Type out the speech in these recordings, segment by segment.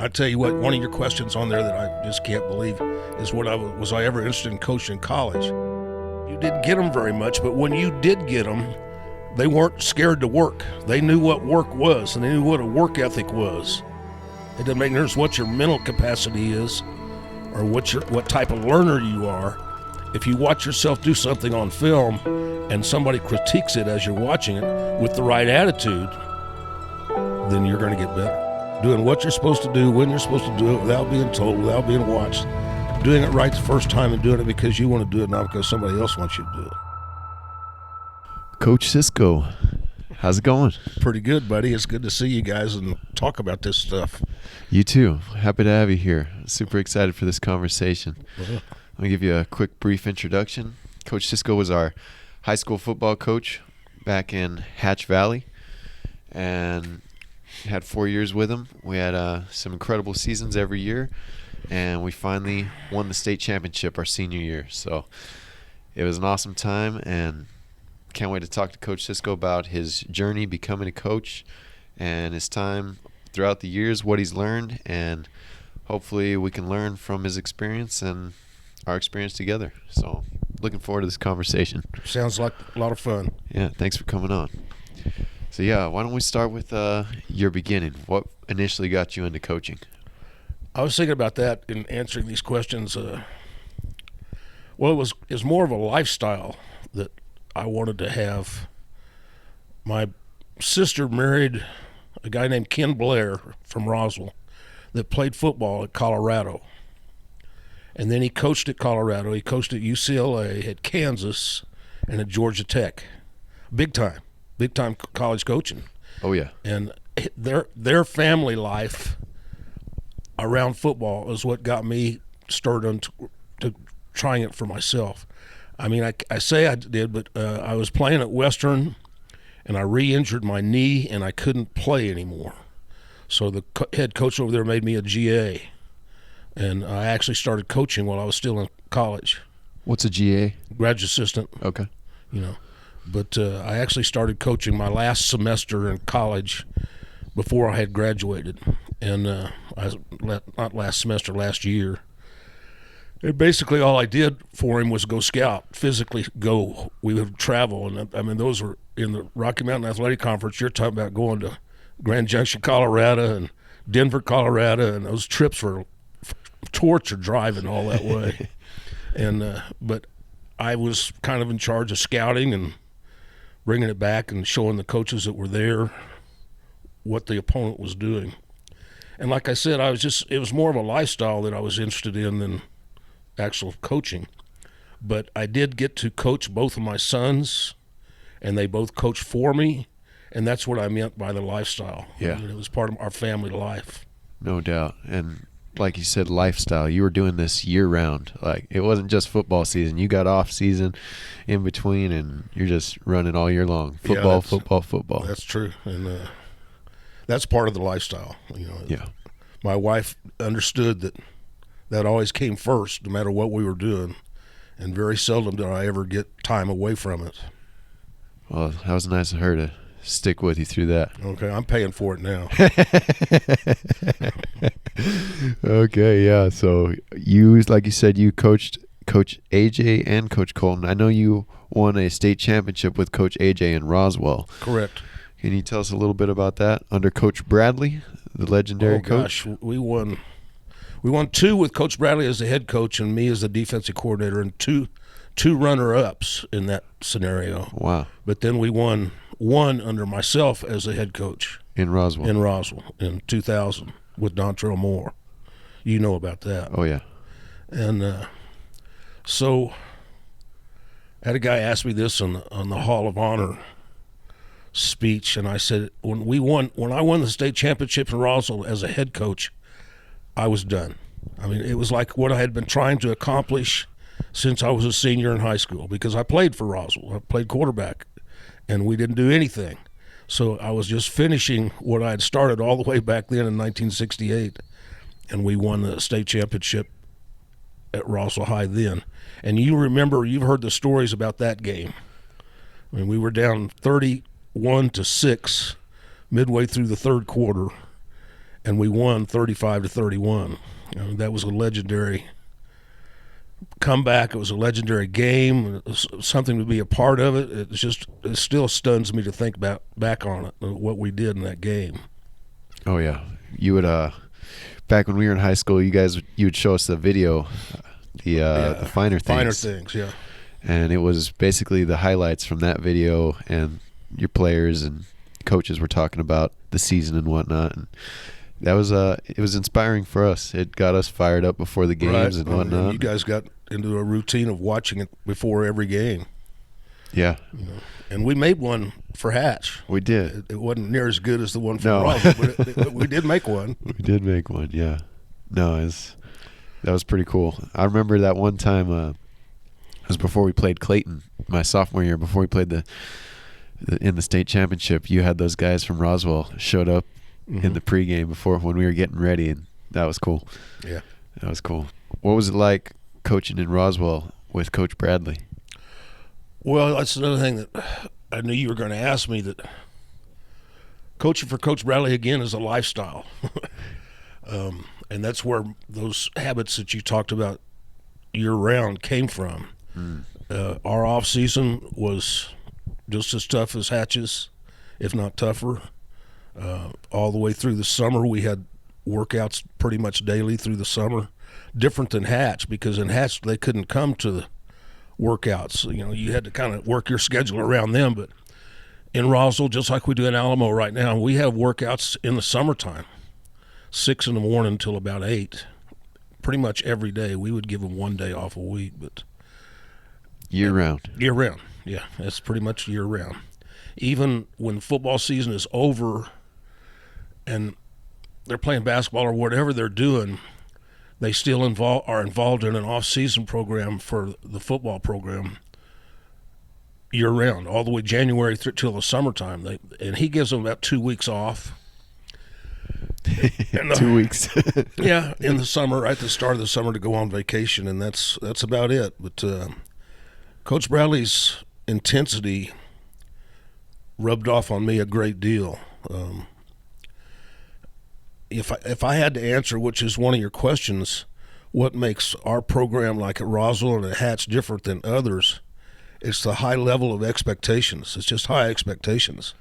I tell you what, one of your questions on there that I just can't believe is was I ever interested in coaching in college? You didn't get them very much, but when you did get them, they weren't scared to work. They knew what work was, and they knew what a work ethic was. It doesn't make no difference what your mental capacity is or what type of learner you are. If you watch yourself do something on film and somebody critiques it as you're watching it with the right attitude, then you're going to get better. Doing what you're supposed to do, when you're supposed to do it, without being told, without being watched. Doing it right the first time and doing it because you want to do it, not because somebody else wants you to do it. Coach Cisco, how's it going? Pretty good, buddy. It's good to see you guys and talk about this stuff. You too. Happy to have you here. Super excited for this conversation. I'll give you a quick, brief introduction. Coach Cisco was our high school football coach back in Hatch Valley, and had 4 years with him. We had some incredible seasons every year, and we finally won the state championship our senior year. So it was an awesome time, and can't wait to talk to Coach Cisco about his journey becoming a coach and his time throughout the years, what he's learned, and hopefully we can learn from his experience and our experience together. So looking forward to this conversation. Sounds like a lot of fun. Yeah, thanks for coming on. So yeah, why don't we start with your beginning? What initially got you into coaching? I was thinking about that in answering these questions. Well, it was more of a lifestyle that I wanted to have. My sister married a guy named Ken Blair from Roswell that played football at Colorado. And then he coached at Colorado. He coached at UCLA, at Kansas, and at Georgia Tech. Big time college coaching. Oh, yeah. And their family life around football is what got me started to trying it for myself. I mean, I say I did, but I was playing at Western, and I re-injured my knee, and I couldn't play anymore. So the head coach over there made me a GA, and I actually started coaching while I was still in college. What's a GA? Graduate assistant. Okay. But I actually started coaching my last semester in college before I had graduated, and not last semester, last year. And basically all I did for him was go scout, physically go. We would travel, and I mean, those were in the Rocky Mountain Athletic Conference. You're talking about going to Grand Junction, Colorado, and Denver, Colorado, and those trips were torture driving all that way. And but I was kind of in charge of scouting and bringing it back and showing the coaches that were there what the opponent was doing. And like I said, it was more of a lifestyle that I was interested in than actual coaching. But I did get to coach both of my sons, and they both coached for me, and that's what I meant by the lifestyle. Yeah. I mean, it was part of our family life. No doubt. And like you said, lifestyle. You were doing this year-round. Like, it wasn't just football season. You got off season in between, and you're just running all year long. Football. That's true, and that's part of the lifestyle. Yeah. My wife understood that always came first, no matter what we were doing, and very seldom did I ever get time away from it. Well, that was nice of her to stick with you through that. Okay, I'm paying for it now. Okay, yeah. So like you said, you coached Coach AJ and Coach Colton. I know you won a state championship with Coach AJ in Roswell. Correct. Can you tell us a little bit about that under Coach Bradley, the legendary coach? Gosh, we won 2 with Coach Bradley as the head coach and me as the defensive coordinator, and two runner-ups in that scenario. Wow. But then we won 1 under myself as the head coach. In Roswell in 2000 with Dontrell Moore. You know about that. Oh, yeah. And so I had a guy ask me this on the Hall of Honor speech, and I said, when I won the state championship in Roswell as a head coach, I was done. I mean, it was like what I had been trying to accomplish since I was a senior in high school, because I played for Roswell. I played quarterback, and we didn't do anything. So I was just finishing what I had started all the way back then in 1968, and we won the state championship at Roswell High then. And you've heard the stories about that game. I mean, we were down 31-6 midway through the third quarter, and we won 35-31. That was a legendary comeback. It was a legendary game. It was something to be a part of it. It still stuns me to think back on it, what we did in that game. Oh yeah, you would back when we were in high school, you would show us the video, the finer things. Finer things, yeah. And it was basically the highlights from that video, and your players and coaches were talking about the season and whatnot. And that was it was inspiring for us. It got us fired up before the games and whatnot. And you guys got into a routine of watching it before every game. Yeah. And we made one for Hatch. We did. It wasn't near as good as the one for Roswell, but we did make one. We did make one, yeah. No, that was pretty cool. I remember that one time, it was before we played Clayton, my sophomore year, before we played in the state championship. You had those guys from Roswell showed up in the pregame when we were getting ready, and that was cool. Yeah. That was cool. What was it like coaching in Roswell with Coach Bradley? Well, that's another thing that I knew you were going to ask me, that coaching for Coach Bradley, again, is a lifestyle. And that's where those habits that you talked about year-round came from. Our off-season was just as tough as Hatch's, if not tougher. All the way through the summer, we had workouts pretty much daily through the summer. Different than Hatch, because in Hatch they couldn't come to the workouts. You had to kind of work your schedule around them. But in Roswell, just like we do in Alamo right now, we have workouts in the summertime, 6 in the morning until about 8, pretty much every day. We would give them one day off a week, but year-round. Year-round, yeah, that's pretty much year-round. Even when football season is over and they're playing basketball or whatever they're doing, they still are involved in an off-season program for the football program year-round, all the way January till the summertime. And he gives them about 2 weeks off. 2 weeks. Yeah, in the summer, right at the start of the summer, to go on vacation, and that's about it. But Coach Bradley's intensity rubbed off on me a great deal. If I had to answer, which is one of your questions, what makes our program like at Roswell and at Hatch different than others, it's the high level of expectations. It's just high expectations.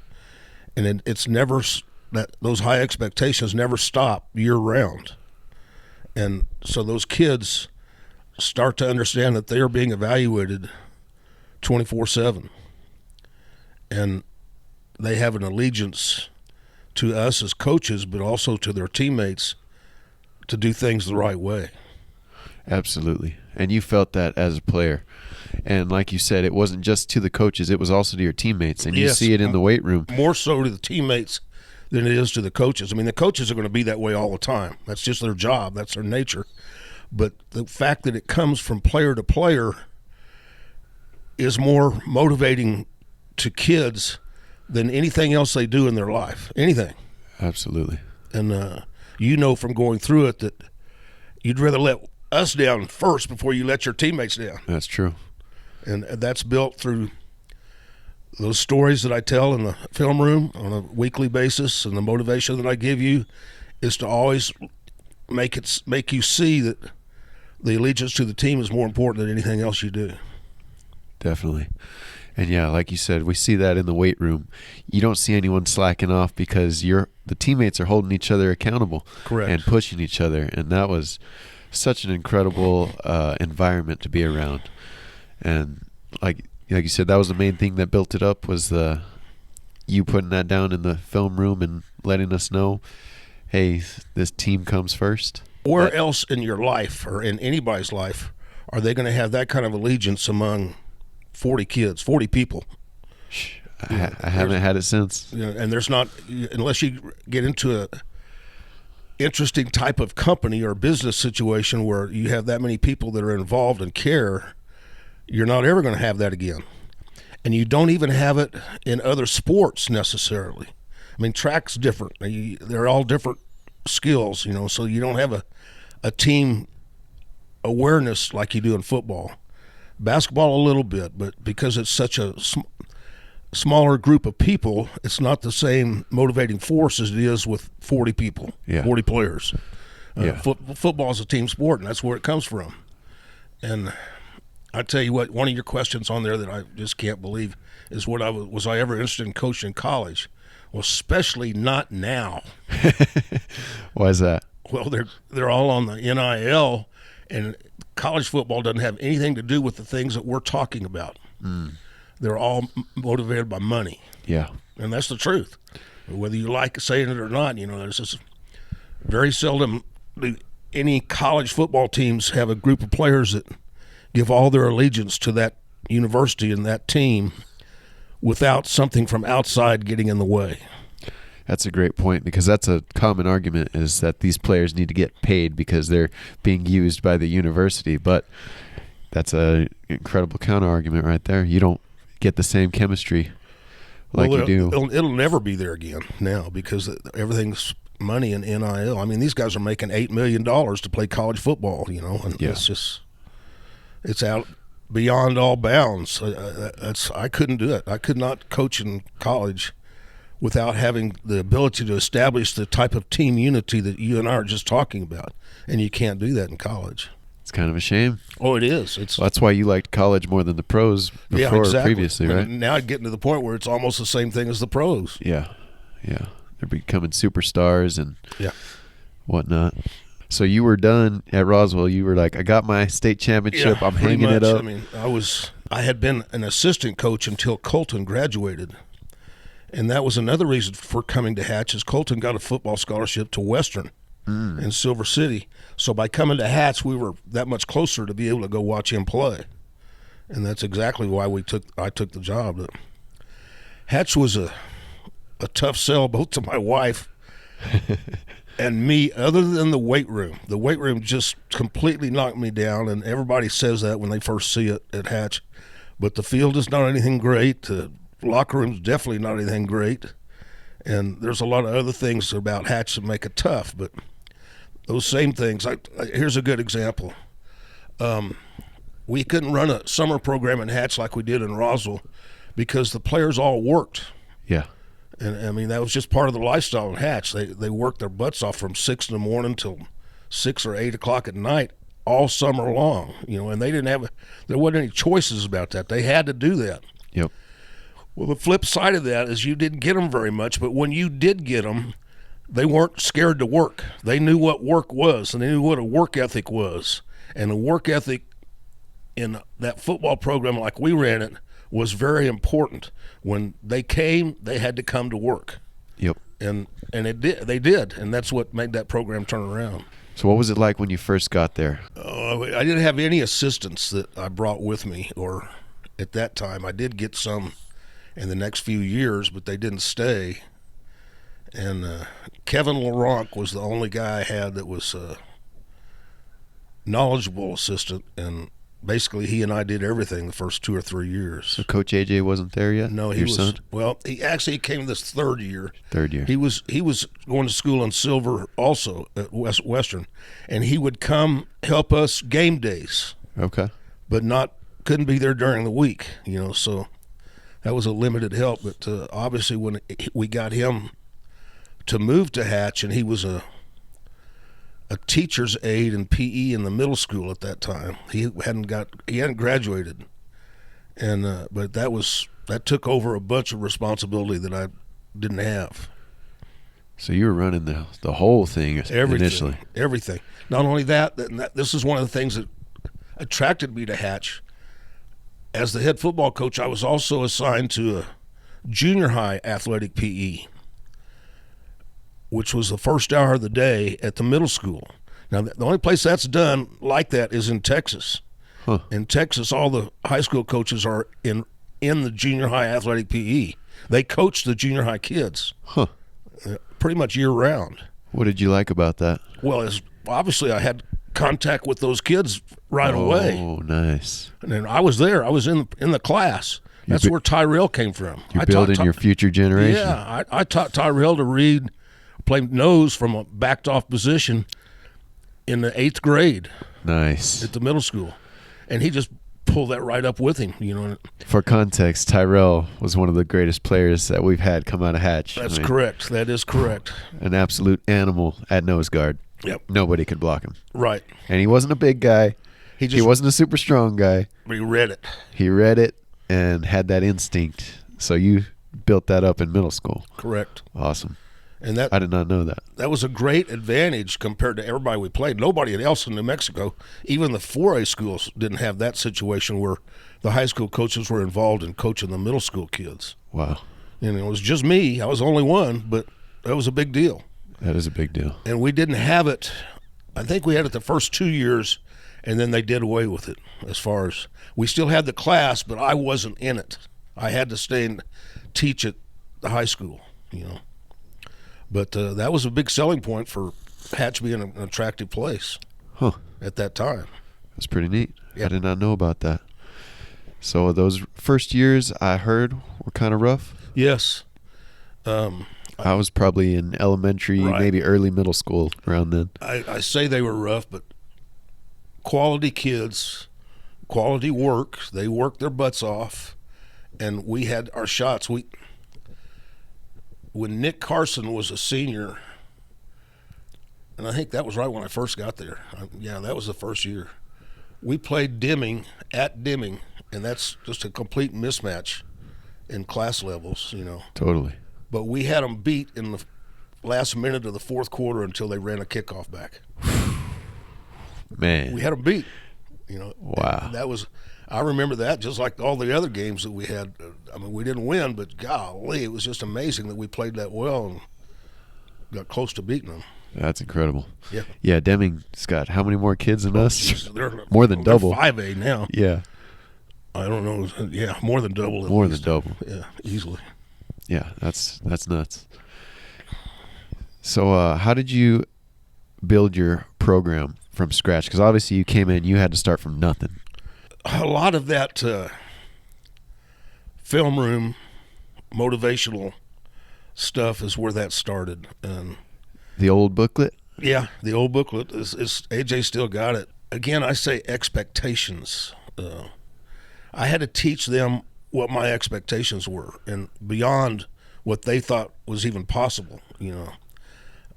And it's never that those high expectations never stop year-round. And so those kids start to understand that they are being evaluated 24/7. And they have an allegiance to us as coaches, but also to their teammates, to do things the right way. Absolutely. And you felt that as a player. And like you said, it wasn't just to the coaches, it was also to your teammates. And you see it in the weight room. More so to the teammates than it is to the coaches. I mean, the coaches are going to be that way all the time. That's just their job. That's their nature. But the fact that it comes from player to player is more motivating to kids than anything else they do in their life. Anything. Absolutely. And from going through it that you'd rather let us down first before you let your teammates down. That's true. And that's built through those stories that I tell in the film room on a weekly basis, and the motivation that I give you is to always make you see that the allegiance to the team is more important than anything else you do. Definitely. And yeah, like you said, we see that in the weight room. You don't see anyone slacking off because the teammates are holding each other accountable. Correct. And pushing each other. And that was such an incredible environment to be around. And like you said, that was the main thing that built it up, was you putting that down in the film room and letting us know, hey, this team comes first. Where else in your life or in anybody's life are they going to have that kind of allegiance among 40 kids, 40 people? I haven't had it since. And there's not, unless you get into a interesting type of company or business situation where you have that many people that are involved and care, you're not ever going to have that again. And you don't even have it in other sports necessarily. I mean, track's different. They're all different skills, so you don't have a team awareness like you do in football. Basketball a little bit, but because it's such a smaller group of people, it's not the same motivating force as it is with 40 people, 40 players. Football is a team sport, and that's where it comes from. And I tell you what, one of your questions on there that I just can't believe is was I ever interested in coaching in college? Well, especially not now. Why is that? Well, they're all on the NIL, and college football doesn't have anything to do with the things that we're talking about. They're all motivated by money. Yeah. And that's the truth. Whether you like saying it or not, there's just very seldom do any college football teams have a group of players that give all their allegiance to that university and that team without something from outside getting in the way. That's a great point, because that's a common argument, is that these players need to get paid because they're being used by the university. But that's an incredible counter argument right there. You don't get the same chemistry like you do. It'll never be there again now, because everything's money and NIL. I mean, these guys are making $8 million to play college football, and it's out beyond all bounds. I couldn't do it. I could not coach in college without having the ability to establish the type of team unity that you and I are just talking about, and you can't do that in college. It's kind of a shame. Oh, it is. Well, that's why you liked college more than the pros previously, right? And now getting to the point where it's almost the same thing as the pros. Yeah. They're becoming superstars and whatnot. So you were done at Roswell. You were like, I got my state championship. I'm hanging it up. I mean, I had been an assistant coach until Colton graduated. And that was another reason for coming to Hatch, is Colton got a football scholarship to Western in Silver City. So by coming to Hatch, we were that much closer to be able to go watch him play. And that's exactly why I took the job. Hatch was a tough sell both to my wife and me, other than the weight room. The weight room just completely knocked me down, and everybody says that when they first see it at Hatch. But the field is not anything great. The locker room's definitely not anything great. And there's a lot of other things about Hatch that make it tough. But those same things, here's a good example. We couldn't run a summer program in Hatch like we did in Roswell because the players all worked. Yeah. And, I mean, that was just part of the lifestyle in Hatch. They worked their butts off from 6 in the morning till 6 or 8 o'clock at night all summer long, and there wasn't any choices about that. They had to do that. Yep. Well, the flip side of that is you didn't get them very much, but when you did get them, they weren't scared to work. They knew what work was, and they knew what a work ethic was. And the work ethic in that football program like we ran it was very important. When they came, they had to come to work. Yep. And they did, and that's what made that program turn around. So what was it like when you first got there? I didn't have any assistants that I brought with me, or at that time. I did get some in the next few years, but they didn't stay. And Kevin Laurent was the only guy I had that was a knowledgeable assistant, and basically he and I did everything the first 2 or 3 years. So Coach AJ wasn't there yet? No, he was. Son? Well, he actually came this third year. He was going to school in Silver also at Western, and he would come help us game days. Okay. But couldn't be there during the week, so that was a limited help. But obviously when we got him to move to Hatch, and he was a teacher's aide in PE in the middle school at that time. He hadn't graduated, and but that took over a bunch of responsibility that I didn't have. So you were running the whole thing initially. Everything. Not only that, this is one of the things that attracted me to Hatch. As the head football coach, I was also assigned to a junior high athletic PE, which was the first hour of the day at the middle school. Now, the only place that's done like that is in Texas. Huh. In Texas, all the high school coaches are in the junior high athletic PE. They coach the junior high kids pretty much year-round. What did you like about that? Well, obviously I had contact with those kids right away. Oh, nice. And then I was there. I was in the class. That's where Tyrell came from. You're building your future generation. Yeah, I taught Tyrell to read, play nose from a backed-off position in the 8th grade. Nice. At the middle school. And he just pull that right up with him. For context, Tyrell was one of the greatest players that we've had come out of Hatch. That's correct. That is correct. An absolute animal at nose guard. Yep. Nobody could block him. Right. And he wasn't a big guy. He wasn't a super strong guy. But he read it. He read it and had that instinct. So you built that up in middle school. Correct. Awesome. And I did not know that. That was a great advantage compared to everybody we played. Nobody else in New Mexico, even the 4A schools, didn't have that situation where the high school coaches were involved in coaching the middle school kids. Wow. And it was just me. I was only one, but that was a big deal. That is a big deal. And we didn't have it. I think we had it the first 2 years, and then they did away with it. As far as we still had the class, but I wasn't in it. I had to stay and teach at the high school, But that was a big selling point for Hatch being an attractive place at that time. That's pretty neat. Yeah. I did not know about that. So those first years I heard were kind of rough. Yes. I was probably in elementary, Right. maybe early middle school around then. I say they were rough, but quality kids, quality work. They worked their butts off, and we had our shots. When Nick Carson was a senior, and I think that was right when I first got there. That was the first year. We played Deming at Deming, and that's just a complete mismatch in class levels, Totally. But we had them beat in the last minute of the fourth quarter until they ran a kickoff back. Man. We had them beat, Wow. That was, I remember that just like all the other games that we had. We didn't win, but golly, it was just amazing that we played that well and got close to beating them. That's incredible. Yeah. Yeah, Deming's got how many more kids than us? They're, More than double. They're 5A now. Yeah. I don't know. Yeah, more than double. More than double. Yeah, easily. Yeah, that's nuts. So how did you build your program from scratch? Because obviously you came in, you had to start from nothing. A lot of that film room motivational stuff is where that started. And The old booklet? yeah, the old booklet is AJ still got it. Again, I say expectations. I had to teach them what my expectations were and beyond what they thought was even possible.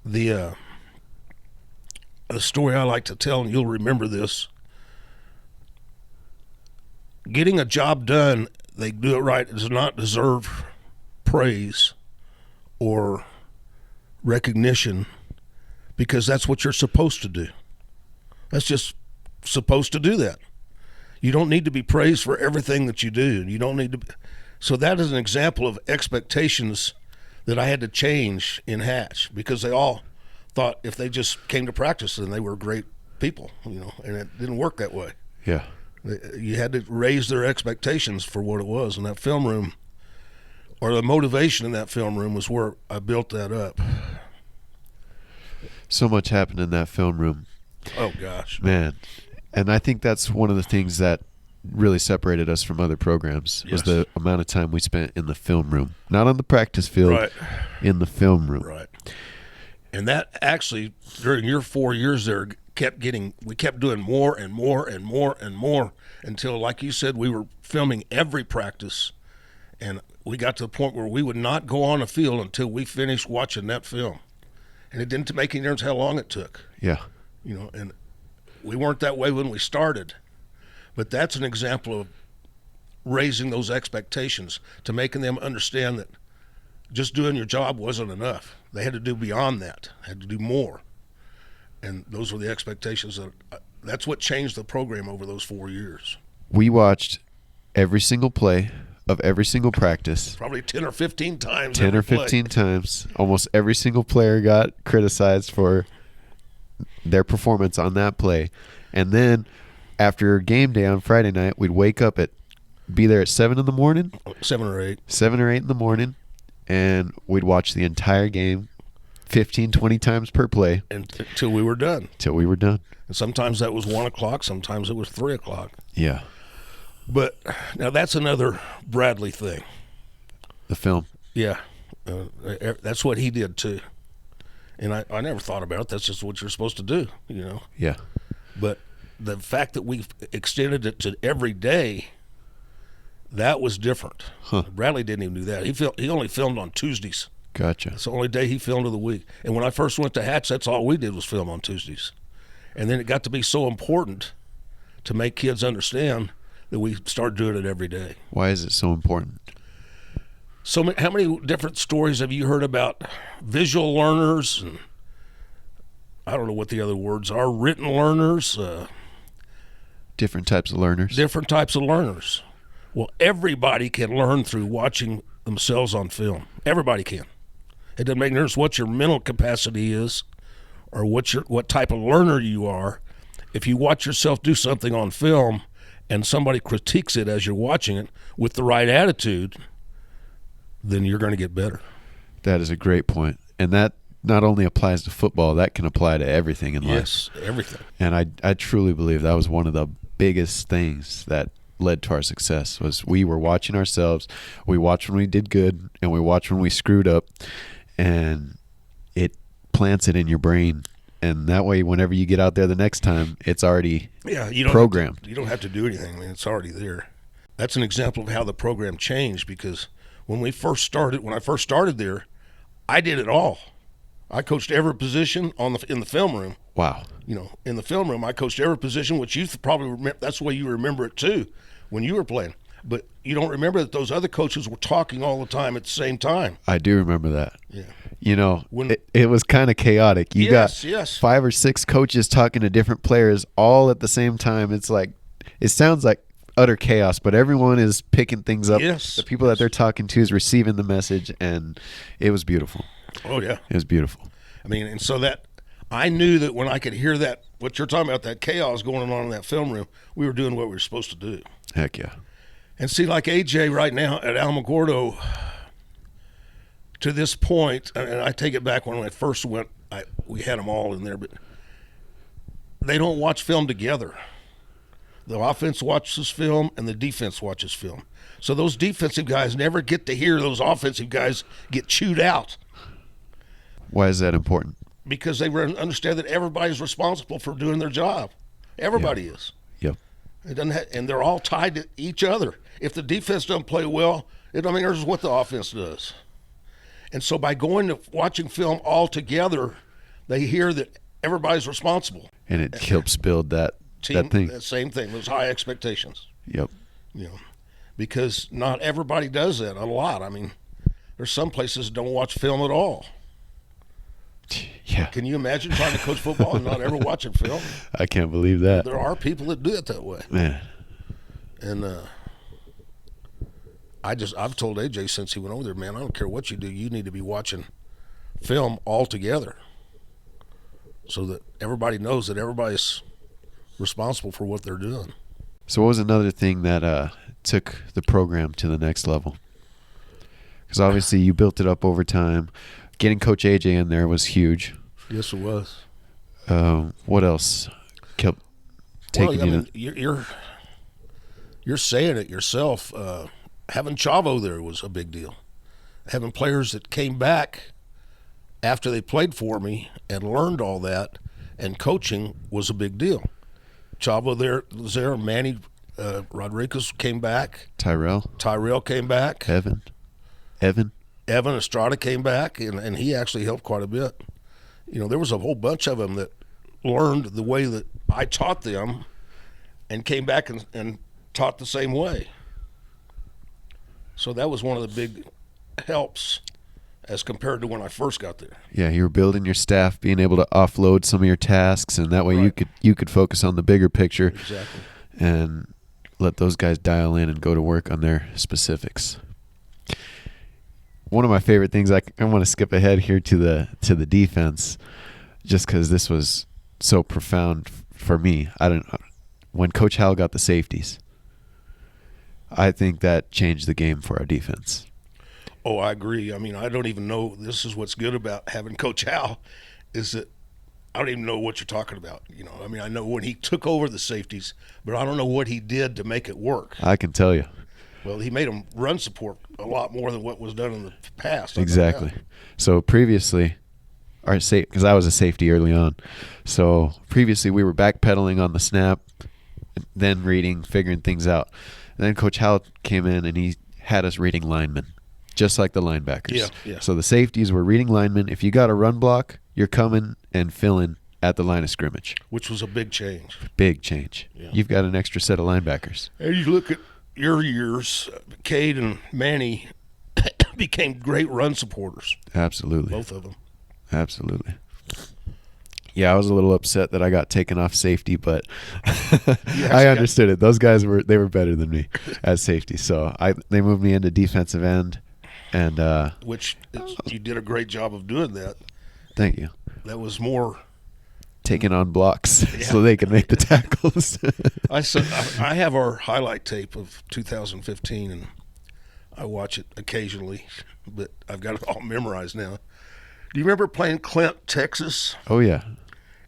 The story I like to tell, and you'll remember this. Getting a job done, they do it right, does not deserve praise or recognition because that's what you're supposed to do. That's just supposed to do that. You don't need to be praised for everything that you do. You don't need to. So that is an example of expectations that I had to change in Hatch because they all thought if they just came to practice then they were great people, and it didn't work that way. Yeah. You had to raise their expectations for what it was. And that film room, or the motivation in that film room, was where I built that up. So much happened in that film room. Oh, gosh. Man. And I think that's one of the things that really separated us from other programs was Yes. the amount of time we spent in the film room. Not on the practice field, Right. in the film room. Right. And that actually, during your 4 years there, we kept doing more and more and more and more until, like you said, we were filming every practice. And we got to the point where we would not go on the field until we finished watching that film. And it didn't make any difference how long it took. Yeah. And we weren't that way when we started. But that's an example of raising those expectations, to making them understand that just doing your job wasn't enough. They had to do beyond that, had to do more. And those were the expectations. That's what changed the program over those 4 years. We watched every single play of every single practice. Probably 10 or 15 times. 10 or every play. 15 times. Almost every single player got criticized for their performance on that play. And then after game day on Friday night, we'd wake up be there at 7 in the morning. 7 or 8. 7 or 8 in the morning. And we'd watch the entire game 15, 20 times per play. Until we were done. Till we were done. And sometimes that was 1 o'clock. Sometimes it was 3 o'clock. Yeah. But now that's another Bradley thing. The film. Yeah. That's what he did too. And I never thought about it. That's just what you're supposed to do, Yeah. But the fact that we extended it to every day, that was different. Bradley didn't even do that. He only filmed on Tuesdays. Gotcha. It's the only day he filmed of the week. And when I first went to Hatch, that's all we did was film on Tuesdays. And then it got to be so important to make kids understand that we started doing it every day. Why is it so important? So how many different stories have you heard about visual learners and I don't know what the other words are, written learners? Different types of learners. Different types of learners. Well, everybody can learn through watching themselves on film. Everybody can. It doesn't make no difference what your mental capacity is or what type of learner you are. If you watch yourself do something on film and somebody critiques it as you're watching it with the right attitude, then you're going to get better. That is a great point. And that not only applies to football, that can apply to everything in life. Yes, everything. And I truly believe that was one of the biggest things that led to our success was we were watching ourselves. We watched when we did good and we watched when we screwed up, and it plants it in your brain. And that way, whenever you get out there the next time, it's already programmed. You don't have to do anything. I mean, it's already there. That's an example of how the program changed because when I first started there, I did it all. I coached every position in the film room. Wow. In the film room, I coached every position, which you probably remember. That's the way you remember it too when you were playing. But you don't remember that those other coaches were talking all the time at the same time. I do remember that. Yeah. It was kind of chaotic. You got 5 or 6 coaches talking to different players all at the same time. It's like, it sounds like utter chaos, but everyone is picking things up. Yes. The people that they're talking to is receiving the message, and it was beautiful. Oh, yeah. It was beautiful. I mean, and so that I knew that when I could hear that, what you're talking about, that chaos going on in that film room, we were doing what we were supposed to do. Heck yeah. And see, like AJ right now at Alamogordo, to this point, and I take it back when I first went, we had them all in there, but they don't watch film together. The offense watches film and the defense watches film. So those defensive guys never get to hear those offensive guys get chewed out. Why is that important? Because they understand that everybody's responsible for doing their job. Everybody is. Yep. It doesn't and they're all tied to each other. If the defense doesn't play well, it doesn't matter what the offense does. And so by going to watching film all together, they hear that everybody's responsible. And it helps build that thing. That same thing, those high expectations. Yep. Because not everybody does that a lot. I mean, there's some places that don't watch film at all. Yeah. Can you imagine trying to coach football and not ever watching film? I can't believe that. There are people that do it that way. Man. And I've told AJ since he went over there, man, I don't care what you do, you need to be watching film all together so that everybody knows that everybody's responsible for what they're doing. So what was another thing that took the program to the next level? Because obviously you built it up over time. Getting Coach AJ in there was huge. Yes, it was. What else kept taking you're saying it yourself. Having Chavo there was a big deal. Having players that came back after they played for me and learned all that, and coaching was a big deal. Chavo was there. Manny Rodriguez came back. Tyrell came back. Evan Estrada came back, and he actually helped quite a bit. There was a whole bunch of them that learned the way that I taught them and came back and taught the same way. So that was one of the big helps as compared to when I first got there. Yeah, you were building your staff, being able to offload some of your tasks, and that way you could focus on the bigger picture. Exactly. And let those guys dial in and go to work on their specifics. One of my favorite things, I want to skip ahead here to the defense, just because this was so profound for me. When Coach Howell got the safeties, I think that changed the game for our defense. Oh, I agree. I mean, I don't even know. This is what's good about having Coach Howell, is that I don't even know what you're talking about. I mean, I know when he took over the safeties, but I don't know what he did to make it work. I can tell you. Well, he made them run support a lot more than what was done in the past. Exactly. So previously, our because I was a safety early on. So previously we were backpedaling on the snap, then reading, figuring things out. And then Coach Howell came in and he had us reading linemen, just like the linebackers. Yeah. So the safeties were reading linemen. If you got a run block, you're coming and filling at the line of scrimmage. Which was a big change. Big change. Yeah. You've got an extra set of linebackers. And you look at your years, Cade and Manny became great run supporters. Absolutely. Both of them. Absolutely. Yeah, I was a little upset that I got taken off safety, but I understood it. Those guys were better than me as safety, so they moved me into defensive end, and which you did a great job of doing that. Thank you. That was more taking on blocks so they can make the tackles. I have our highlight tape of 2015, and I watch it occasionally, but I've got it all memorized now. Do you remember playing Clint, Texas? Oh, yeah.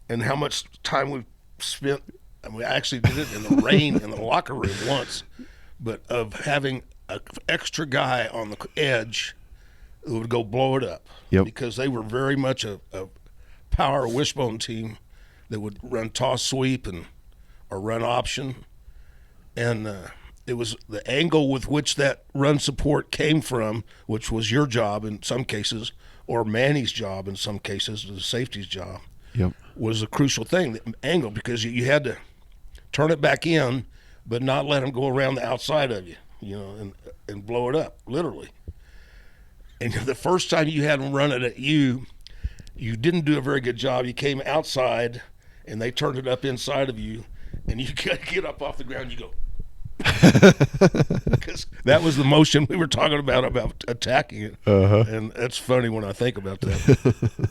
And how much time we spent? And we actually did it in the rain in the locker room once, but of having an extra guy on the edge who would go blow it up. Yep. Because they were very much a power wishbone team that would run toss sweep or run option. And it was the angle with which that run support came from, which was your job in some cases, or Manny's job in some cases, the safety's job. Yep. Was a crucial thing, the angle, because you had to turn it back in, but not let them go around the outside of you, and blow it up, literally. And the first time you had them run it at you didn't do a very good job. You came outside, and they turned it up inside of you, and you get up off the ground, you go. Because that was the motion we were talking about attacking it. And that's funny when I think about that.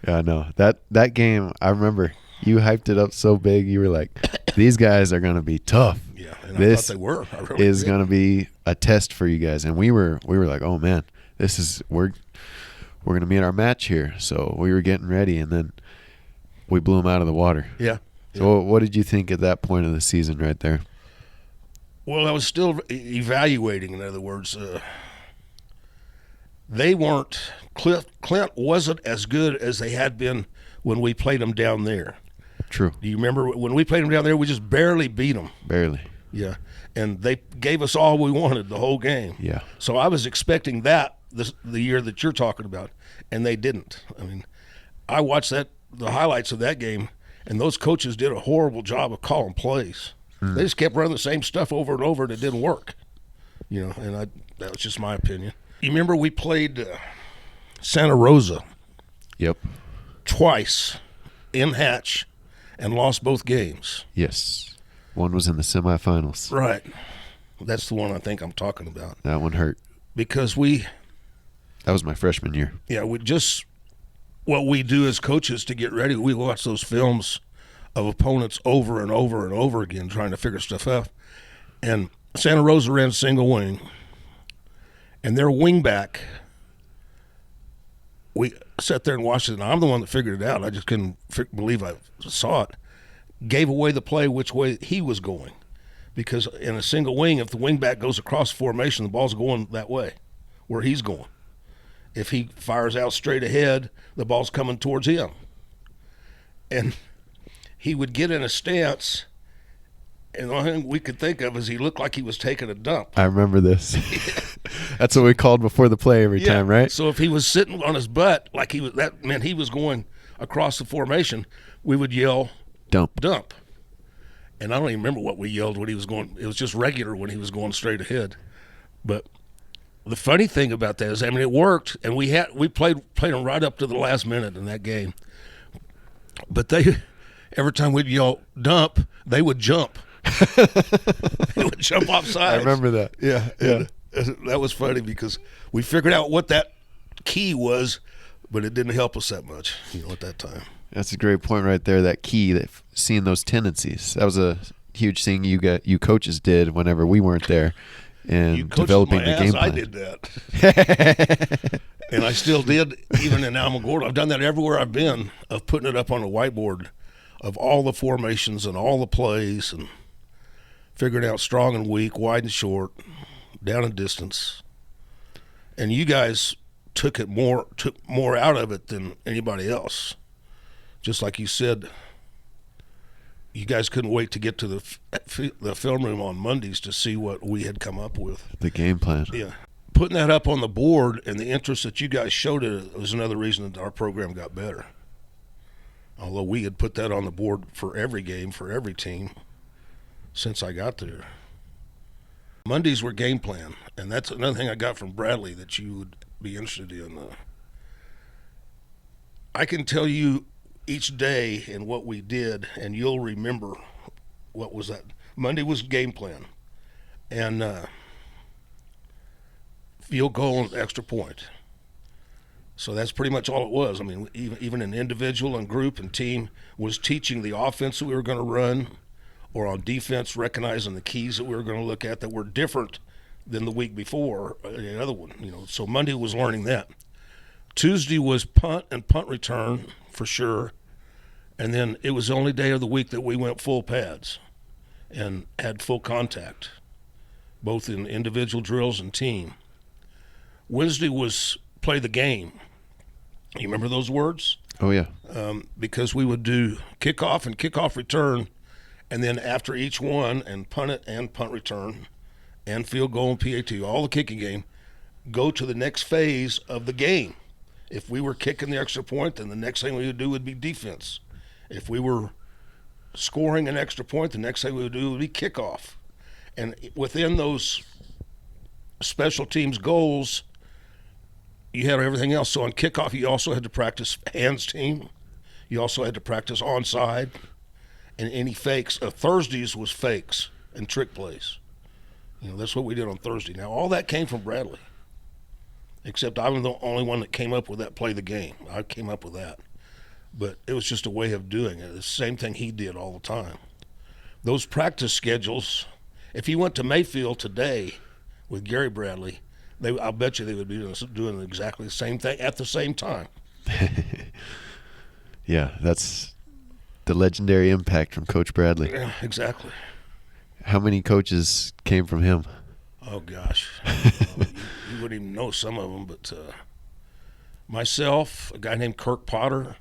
Yeah, no. That game, I remember you hyped it up so big. You were like, these guys are going to be tough. Yeah, and this I thought they were. I really is going to be a test for you guys. And we were like, oh man, we're going to meet our match here. So we were getting ready, and then we blew them out of the water. Yeah. So what did you think at that point of the season right there? Well, I was still evaluating. In other words, they weren't. Clint wasn't as good as they had been when we played them down there. True. Do you remember when we played them down there? We just barely beat them. Barely. Yeah, and they gave us all we wanted the whole game. Yeah. So I was expecting that the year that you're talking about, and they didn't. I mean, I watched the highlights of that game, and those coaches did a horrible job of calling plays. They just kept running the same stuff over and over, and it didn't work. And that was just my opinion. You remember we played Santa Rosa. Yep. Twice in Hatch and lost both games. Yes. One was in the semifinals. Right. That's the one I think I'm talking about. That one hurt. Because that was my freshman year. Yeah, what we do as coaches to get ready, we watch those films of opponents over and over and over again trying to figure stuff out. And Santa Rosa ran single wing, and their wing back, we sat there and watched it, and I'm the one that figured it out. I just couldn't believe I saw it. Gave away the play which way he was going, because in a single wing, if the wing back goes across formation, the ball's going that way, where he's going. If he fires out straight ahead, the ball's coming towards him. And he would get in a stance, and the only thing we could think of is he looked like he was taking a dump. I remember this. That's what we called before the play every time, right? So if he was sitting on his butt, that meant he was going across the formation, we would yell, dump. And I don't even remember what we yelled when he was going. It was just regular when he was going straight ahead. But the funny thing about that is, it worked, and we played them right up to the last minute in that game. But every time we'd yell dump, they would jump. They would jump off sides. I remember that. Yeah. And that was funny because we figured out what that key was, but it didn't help us that much, at that time. That's a great point right there. That key, that seeing those tendencies. That was a huge thing you coaches did whenever we weren't there, and developing the game plan. I did that, and I still did even in Alamogordo. I've done that everywhere I've been, of putting it up on a whiteboard of all the formations and all the plays, and figuring out strong and weak, wide and short, down and distance. And you guys took more out of it than anybody else. Just like you said, you guys couldn't wait to get to the film room on Mondays to see what we had come up with. The game plan. Yeah. Putting that up on the board and the interest that you guys showed it was another reason that our program got better. Although we had put that on the board for every game, for every team, since I got there. Mondays were game plan, and that's another thing I got from Bradley that you would be interested in. I can tell you each day and what we did, and you'll remember what was that. Monday was game plan, and field goal and extra point. So that's pretty much all it was. I mean, even an individual and group and team was teaching the offense that we were going to run, or on defense, recognizing the keys that we were going to look at that were different than the week before, the other one. So Monday was learning that. Tuesday was punt and punt return for sure, and then it was the only day of the week that we went full pads and had full contact, both in individual drills and team. Wednesday was play the game. You remember those words? Oh, yeah. Because we would do kickoff and kickoff return, and then after each one, and punt it and punt return, and field goal and PAT, all the kicking game, go to the next phase of the game. If we were kicking the extra point, then the next thing we would do would be defense. If we were scoring an extra point, the next thing we would do would be kickoff. And within those special teams goals, you had everything else. So on kickoff, you also had to practice hands team. You also had to practice onside and any fakes. Thursdays was fakes and trick plays. That's what we did on Thursday. Now, all that came from Bradley, except I was the only one that came up with that play the game. I came up with that. But it was just a way of doing it. The same thing he did all the time. Those practice schedules, if you went to Mayfield today with Gary Bradley, I'll bet you they would be doing exactly the same thing at the same time. Yeah, that's the legendary impact from Coach Bradley. Yeah, exactly. How many coaches came from him? Oh, gosh. You wouldn't even know some of them, but myself, a guy named Kirk Potter,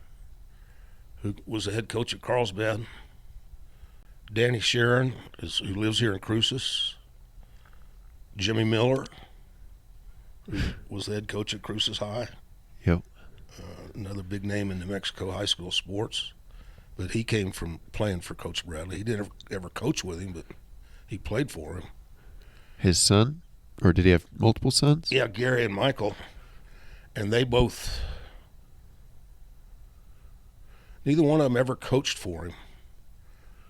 who was the head coach at Carlsbad, Danny Sharon, who lives here in Cruces, Jimmy Miller, who was the head coach at Cruces High. Yep. Another big name in New Mexico high school sports. But he came from playing for Coach Bradley. He didn't ever coach with him, but he played for him. His son? Or did he have multiple sons? Yeah, Gary and Michael. And they both, neither one of them ever coached for him.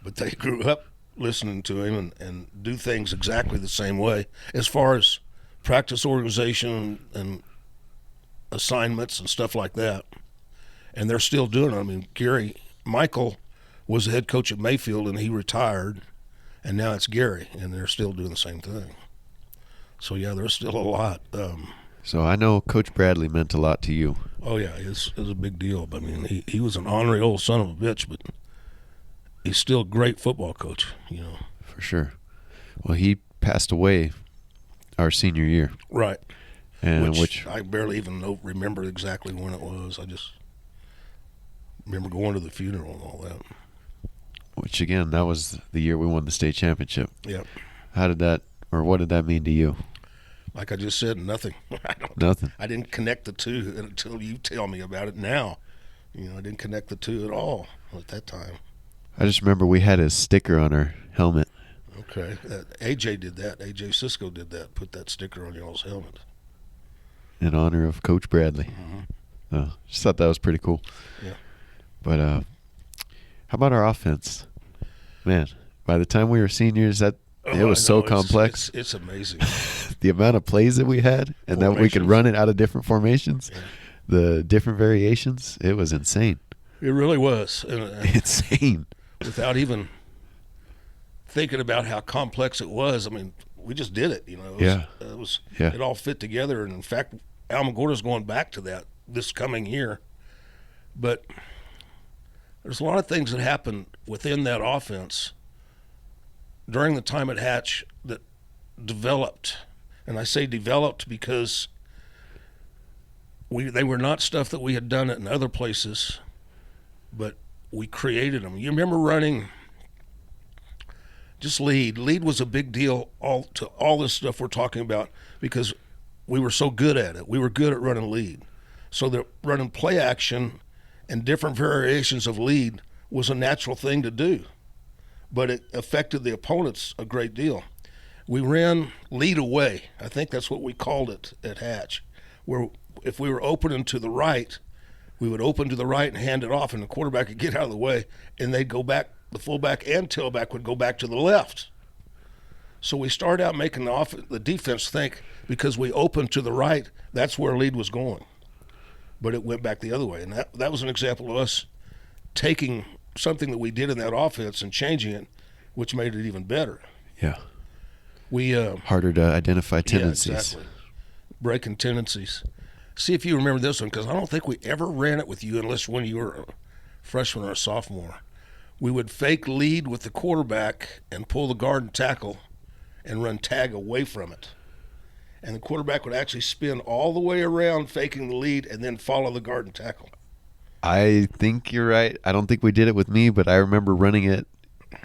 But they grew up listening to him and do things exactly the same way as far as practice organization and assignments and stuff like that. And they're still doing it. I mean, Michael was the head coach at Mayfield, and he retired, and now it's Gary, and they're still doing the same thing. So, yeah, there's still a lot. So I know Coach Bradley meant a lot to you. Oh, yeah, it was a big deal. But, I mean, he was an ornery old son of a bitch, but he's still a great football coach, For sure. Well, he passed away our senior year. Right. And which I barely even remember exactly when it was. I just remember going to the funeral and all that. Which, again, that was the year we won the state championship. Yeah. How did that, or what did that mean to you? Like I just said, nothing. Nothing. I didn't connect the two until you tell me about it now. I didn't connect the two at all at that time. I just remember we had his sticker on our helmet. Okay. AJ did that. AJ Cisco did that. Put that sticker on y'all's helmet. In honor of Coach Bradley. Mm-hmm. Just thought that was pretty cool. Yeah. But how about our offense? Man, by the time we were seniors, it was so complex. It's amazing. The amount of plays that we had and that we could run it out of different formations, the different variations, it was insane. It really was. Insane. Without even thinking about how complex it was, I mean, we just did it, It all fit together. And in fact, Alamogordo's going back to that this coming year. But there's a lot of things that happened within that offense during the time at Hatch that developed. And I say developed because they were not stuff that we had done it in other places, but we created them. You remember running just lead. Lead was a big deal to all this stuff we're talking about because we were so good at it. We were good at running lead. So that running play action and different variations of lead was a natural thing to do, but it affected the opponents a great deal. We ran lead away. I think that's what we called it at Hatch, where if we were opening to the right, we would open to the right and hand it off, and the quarterback would get out of the way, and they'd go back. The fullback and tailback would go back to the left. So we started out making the defense think because we opened to the right, that's where lead was going. But it went back the other way. And that was an example of us taking something that we did in that offense and changing it, which made it even better. Yeah. We harder to identify tendencies. Yeah, exactly. Breaking tendencies. See if you remember this one, because I don't think we ever ran it with you unless when you were a freshman or a sophomore. We would fake lead with the quarterback and pull the guard and tackle and run tag away from it. And the quarterback would actually spin all the way around faking the lead and then follow the guard and tackle. I think you're right. I don't think we did it with me, but I remember running it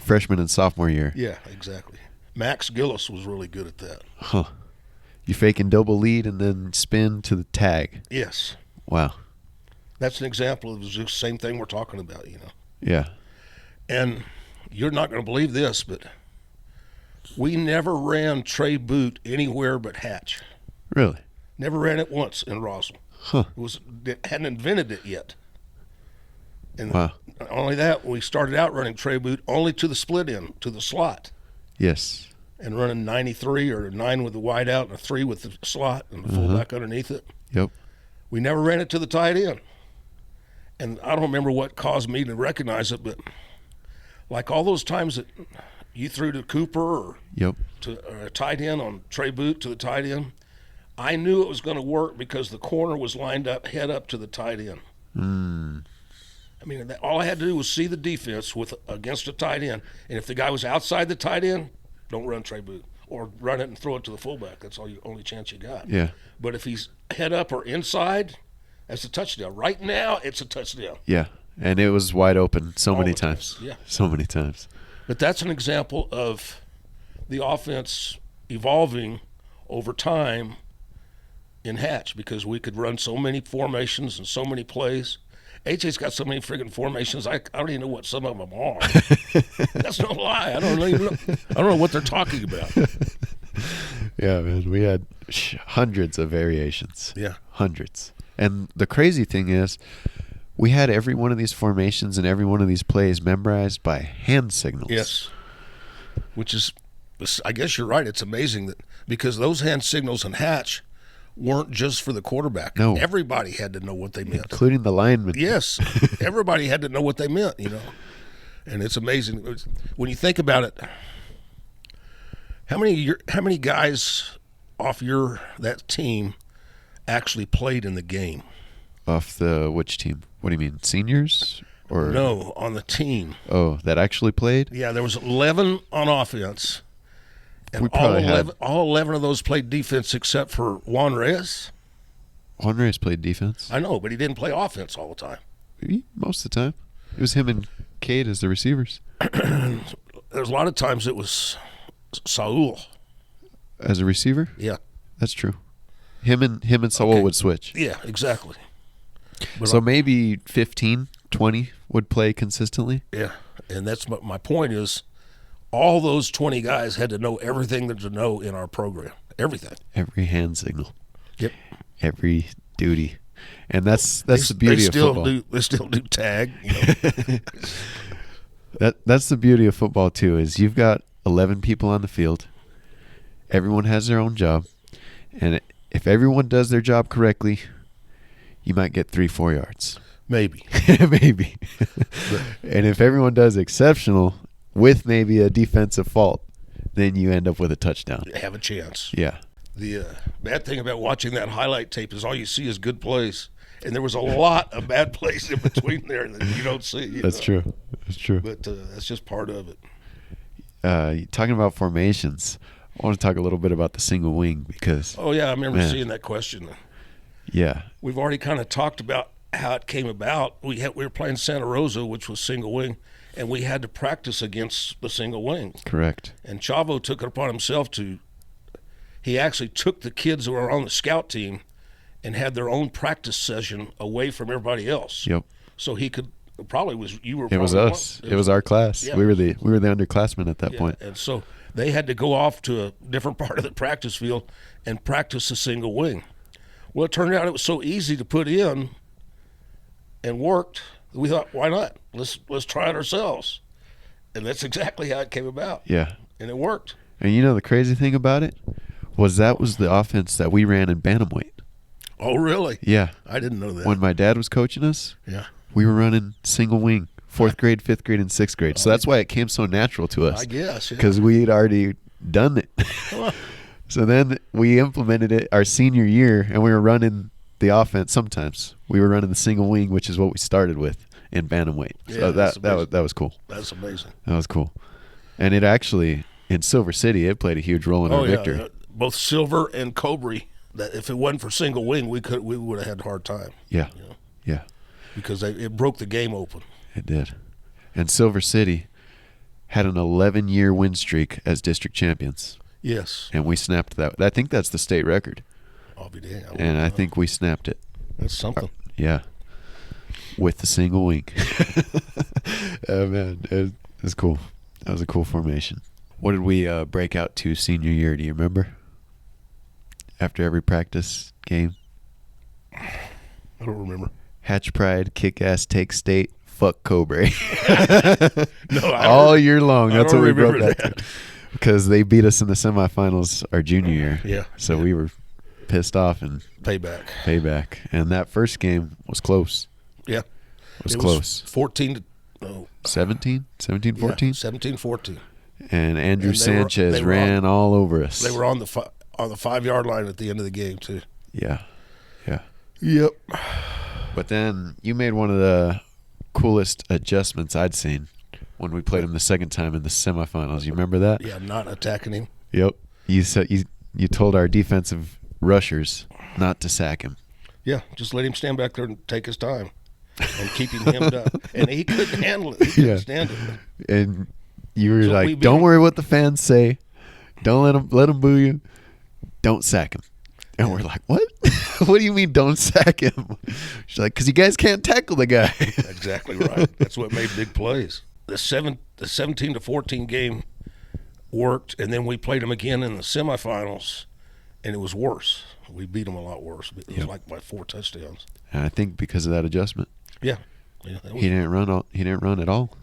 freshman and sophomore year. Yeah, exactly. Max Gillis was really good at that. Huh. You faking double lead and then spin to the tag. Yes. Wow. That's an example of the same thing we're talking about, you know. Yeah. And you're not going to believe this, but we never ran Trey Boot anywhere but Hatch. Really? Never ran it once in Roswell. Huh. It hadn't invented it yet. And wow. Not only that, we started out running Trey Boot only to the split end, to the slot. Yes. And running 93 or 9 with the wide out and a 3 with the slot and the fullback underneath it. Yep. We never ran it to the tight end. And I don't remember what caused me to recognize it, but like all those times that you threw to Cooper or to a tight end on Trey Boot to the tight end, I knew it was going to work because the corner was lined up, head up to the tight end. I mean, all I had to do was see the defense against a tight end, and if the guy was outside the tight end, don't run Trey Boot or run it and throw it to the fullback. That's only chance you got. Yeah. But if he's head up or inside, that's a touchdown. Right now, it's a touchdown. Yeah. And it was wide open so many times. Yeah. So many times. But that's an example of the offense evolving over time in Hatch because we could run so many formations and so many plays. AJ's got so many friggin' formations, I don't even know what some of them are. That's no lie. I don't know what they're talking about. Yeah, man. We had hundreds of variations. Yeah. Hundreds. And the crazy thing is, we had every one of these formations and every one of these plays memorized by hand signals. Yes. Which is, I guess you're right. It's amazing that because those hand signals in Hatch weren't just for the quarterback. No. Everybody had to know what they meant. Including the linemen. Yes. Everybody had to know what they meant, you know. And it's amazing. When you think about it, how many guys off that team actually played in the game? Off the which team? What do you mean, seniors? Or no, on the team. Oh, that actually played? Yeah, there was 11 on offense. And we probably all 11 of those played defense except for Juan Reyes. Juan Reyes played defense. I know, but he didn't play offense all the time. Most of the time. It was him and Cade as the receivers. There's a lot of times it was Saul. As a receiver? Yeah. That's true. Him and Saul would switch. Yeah, exactly. But so maybe 15, 20 would play consistently? Yeah, and that's my point is all those 20 guys had to know everything there to know in our program. Everything. Every hand signal. Yep. Every duty. And that's the beauty of football. They still do tag. You know? That's the beauty of football too, is you've got 11 people on the field. Everyone has their own job. And if everyone does their job correctly, you might get 3-4 yards. Maybe. Maybe. And if everyone does exceptional with maybe a defensive fault, then you end up with a touchdown. You have a chance. Yeah. The bad thing about watching that highlight tape is all you see is good plays. And there was a lot of bad plays in between there that you don't see. That's true. That's true. But that's just part of it. Talking about formations, I want to talk a little bit about the single wing because... Oh, yeah, I remember seeing that question. Yeah. We've already kind of talked about how it came about. We were playing Santa Rosa, which was single wing, and we had to practice against the single wing. Correct. And Chavo took it upon himself he actually took the kids who were on the scout team and had their own practice session away from everybody else. Yep. So he could you were. It was us. It was our class. Yeah. We were the underclassmen at that point. And so they had to go off to a different part of the practice field and practice the single wing. Well, it turned out it was so easy to put in and worked. We thought, why not? Let's try it ourselves. And that's exactly how it came about. Yeah. And it worked. And you know the crazy thing about it was that was the offense that we ran in bantamweight. Oh, really? Yeah. I didn't know that. When my dad was coaching us, yeah, we were running single wing, 4th grade, 5th grade, and 6th grade. So that's why it came so natural to us. I guess. Because we had already done it. So then we implemented it our senior year, and we were running the offense sometimes. We were running the single wing, which is what we started with in bantamweight. So that was cool. That's amazing. That was cool. And it actually, in Silver City, it played a huge role in our victory. Yeah. Both Silver and Cobry. That if it wasn't for single wing, we would have had a hard time. Yeah. You know? Yeah. Because it broke the game open. It did. And Silver City had an 11-year win streak as district champions. Yes. And we snapped that. I think that's the state record. I'll be damned. And I think we snapped it. That's something. Yeah. With the single wing. Oh, man. It was cool. That was a cool formation. What did we break out to senior year? Do you remember? After every practice game? I don't remember. Hatch Pride, kick ass, take state, fuck Cobra. No, all year long. That's what we broke that. to. Because they beat us in the semifinals our junior year. Yeah. So we were pissed off and payback. And that first game was close. Yeah. It was close. 14 to 17, 14. 17-14. And Andrew Sanchez ran all over us. They were on the 5-yard line at the end of the game too. Yeah. Yeah. Yep. But then you made one of the coolest adjustments I'd seen when we played him the second time in the semifinals. You remember that? Yeah, not attacking him. Yep. You said you told our defensive rushers not to sack him. Yeah, just let him stand back there and take his time and keep him hemmed up. And he couldn't handle it. He couldn't stand it. And you were like, don't worry what the fans say. Don't let them boo you. Don't sack him. And we're like, what? What do you mean don't sack him? She's like, because you guys can't tackle the guy. Exactly right. That's what made big plays. The 17-14 game worked, and then we played them again in the semifinals, and it was worse. We beat them a lot worse. It was like by 4 touchdowns. And I think because of that adjustment. Yeah. He didn't run at all.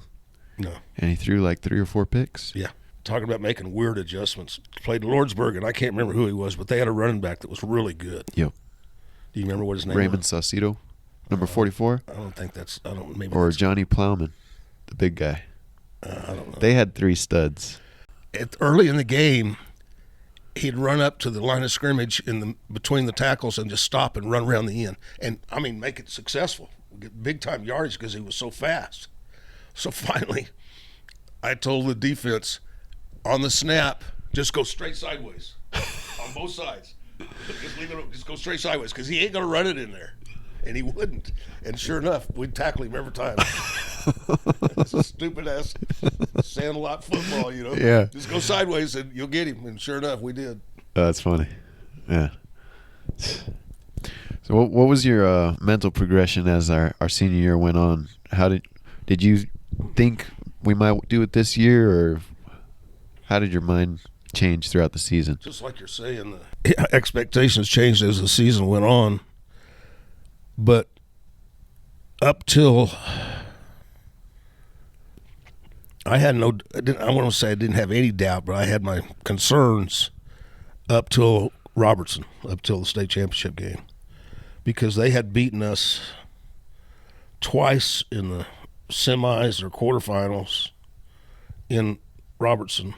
No. And he threw like 3 or 4 picks. Yeah. Talking about making weird adjustments. Played Lordsburg, and I can't remember who he was, but they had a running back that was really good. Yep. Do you remember what his name Raymond was? Saucedo, number 44? I don't think that's – I don't – maybe or Johnny Plowman, the big guy. I don't know. They had 3 studs. Early in the game, he'd run up to the line of scrimmage between the tackles and just stop and run around the end. And, I mean, make it successful. Get big-time yardage because he was so fast. So finally, I told the defense, on the snap, just go straight sideways on both sides. Just go straight sideways because he ain't going to run it in there. And he wouldn't. And sure enough, we'd tackle him every time. It's a stupid-ass sandlot football, you know. Yeah. Just go sideways and you'll get him. And sure enough, we did. That's funny. Yeah. So what was your mental progression as our senior year went on? How did you think we might do it this year, or how did your mind change throughout the season? Just like you're saying, the expectations changed as the season went on. But up till I want to say I didn't have any doubt, but I had my concerns up till Robertson, up till the state championship game, because they had beaten us twice in the semis or quarterfinals in Robertson,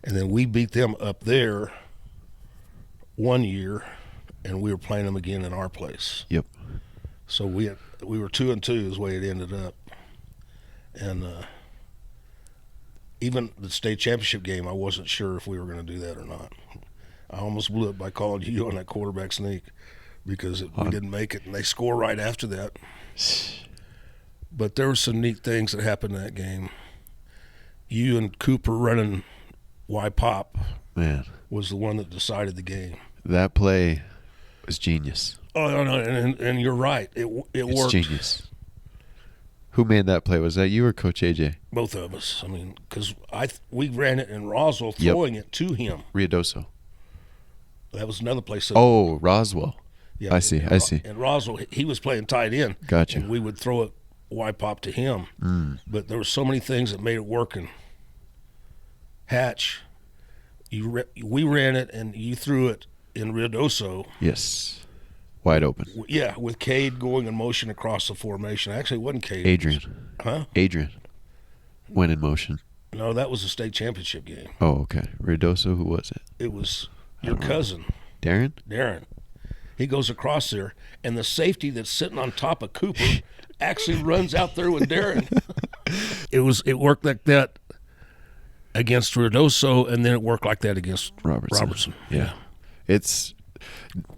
and then we beat them up there one year, and we were playing them again in our place. Yep. So we were 2-2 is the way it ended up, and even the state championship game, I wasn't sure if we were going to do that or not. I almost blew it by calling you on that quarterback sneak, because we didn't make it, and they score right after that. But there were some neat things that happened in that game. You and Cooper running Y pop was the one that decided the game. That play was genius. Oh no, and you're right. It worked. Genius. Who made that play? Was that you or Coach AJ? Both of us. I mean, because we ran it in Roswell, throwing it to him. Riodoso. That was another place. Roswell. Yeah, I see. And Roswell, he was playing tight end. Gotcha. And we would throw it Y pop to him. But there were so many things that made it work. And Hatch, we ran it, and you threw it in Riodoso. Yes. Wide open. Yeah, with Cade going in motion across the formation. Actually, it wasn't Cade. Adrian. Huh? Adrian went in motion. No, that was a state championship game. Oh, okay. Riodoso, who was it? It was your cousin. Darren? Darren. He goes across there, and the safety that's sitting on top of Cooper actually runs out there with Darren. It worked like that against Riodoso, and then it worked like that against Robertson. Yeah.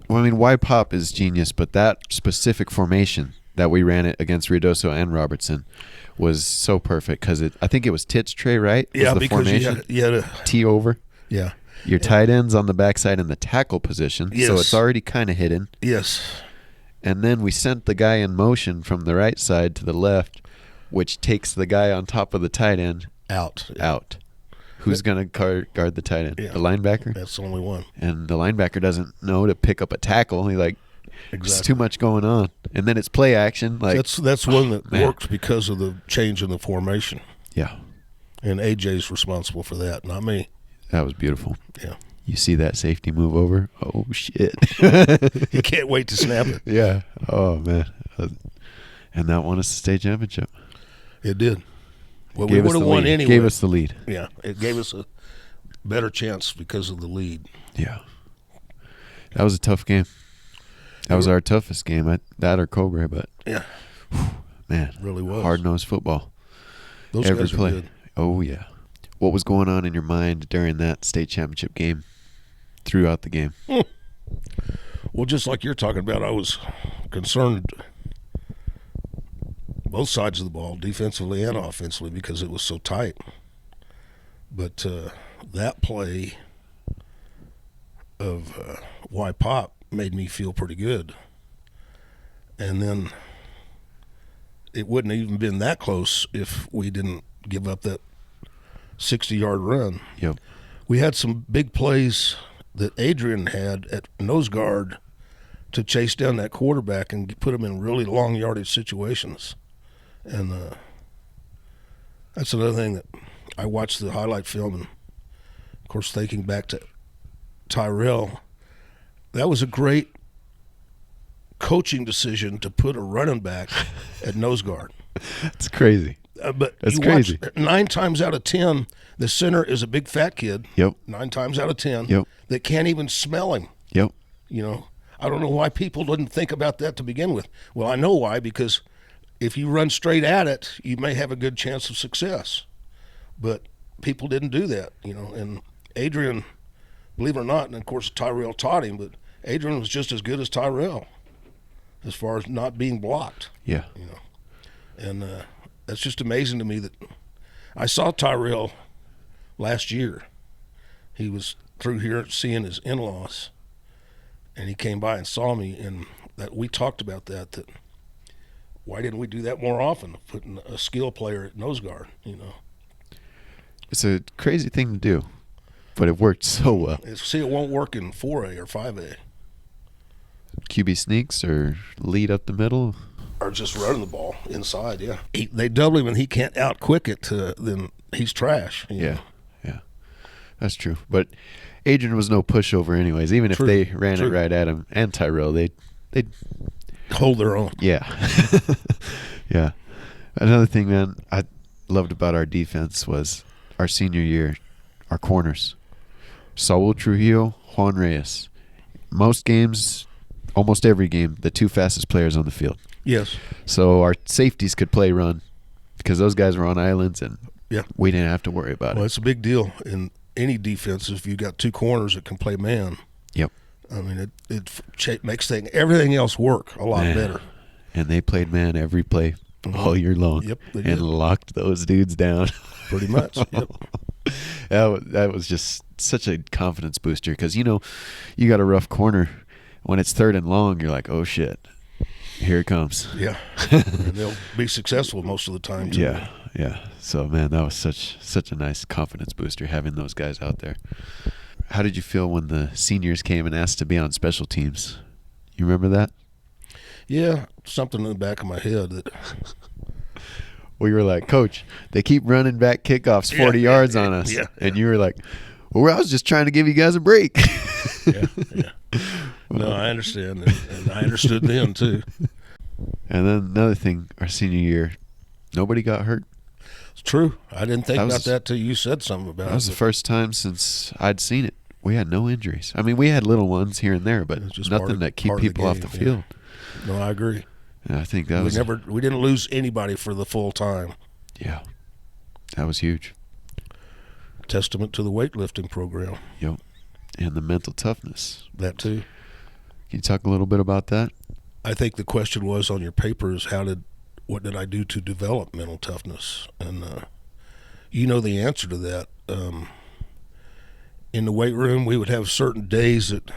Y pop is genius, but that specific formation that we ran it against Riodoso and Robertson was so perfect because I think it was Tit's tray, right? Yeah, because formation. you had a T over. Yeah. Your tight end's on the backside in the tackle position, yes. So it's already kind of hidden. Yes. And then we sent the guy in motion from the right side to the left, which takes the guy on top of the tight end out. Who's going to guard the tight end? Yeah. The linebacker? That's the only one. And the linebacker doesn't know to pick up a tackle. It's too much going on. And then it's play action. That's one that worked because of the change in the formation. Yeah. And AJ's responsible for that, not me. That was beautiful. Yeah. You see that safety move over? Oh, shit. He can't wait to snap it. Yeah. Oh, man. And that won us the state championship. It did. Well, we would have won anyway. Gave us the lead. Yeah. It gave us a better chance because of the lead. Yeah. That was a tough game. That was our toughest game. That or Cobra, but yeah. Man. It really was. Hard-nosed football. Those Every guys play. Are good. Oh, yeah. What was going on in your mind during that state championship game, throughout the game? Well, just like you're talking about, I was concerned both sides of the ball, defensively and offensively, because it was so tight. But that play of Y pop made me feel pretty good. And then it wouldn't have even been that close if we didn't give up that 60-yard run. Yep. We had some big plays that Adrian had at nose guard to chase down that quarterback and put him in really long yardage situations. And that's another thing that I watched the highlight film, and of course thinking back to Tyrell, that was a great coaching decision to put a running back at nose guard. It's crazy. But that's you crazy. Watch, 9 times out of 10, the center is a big fat kid. Yep. 9 times out of 10, yep. that can't even smell him. Yep. You know, I don't know why people didn't think about that to begin with. Well, I know why, because if you run straight at it, you may have a good chance of success. But people didn't do that, you know. And Adrian, believe it or not, and of course Tyrell taught him, but Adrian was just as good as Tyrell as far as not being blocked. Yeah. You know, and that's just amazing to me that I saw Tyrell last year. He was through here seeing his in-laws, and he came by and saw me, and that we talked about that why didn't we do that more often, putting a skill player at nose guard, you know. It's a crazy thing to do, but it worked so well. See, it won't work in 4A or 5A. QB sneaks or lead up the middle? Or just running the ball inside, yeah. They double him and he can't out-quick it, then he's trash. Yeah, yeah. That's true. But Adrian was no pushover anyways. Even if they ran it right at him and Tyrell, they'd hold their own. Yeah. Yeah. Another thing, man, I loved about our defense was our senior year, our corners. Saul Trujillo, Juan Reyes. Most games, almost every game, the 2 fastest players on the field. Yes. So our safeties could play run because those guys were on islands and we didn't have to worry about it. Well, it's a big deal in any defense if you got 2 corners that can play man. Yep. I mean, makes everything else work a lot better. And they played man every play all year long. Yep, they and did. Locked those dudes down. Pretty much. Yep. That was just such a confidence booster because, you got a rough corner. When it's 3rd and long, you're like, oh, shit, here it comes. Yeah. And they'll be successful most of the time, too. Yeah. So, man, that was such a nice confidence booster having those guys out there. How did you feel when the seniors came and asked to be on special teams? You remember that? Yeah, something in the back of my head that... We were like, Coach, they keep running back kickoffs 40 yards on us. Yeah. And you were like, well, I was just trying to give you guys a break. Yeah. No, I understand. And I understood then, too. And then another thing, our senior year, nobody got hurt. It's true. I didn't think about that till you said something about it. That was the first time since I'd seen it. We had no injuries. I mean, we had little ones here and there, but nothing that keep people off the field. No, I agree. And I think that we didn't lose anybody for the full time. Yeah. That was huge. Testament to the weightlifting program. Yep. And the mental toughness. That too. Can you talk a little bit about that? I think the question was on your paper is what did I do to develop mental toughness? And you know the answer to that. In the weight room, we would have certain days that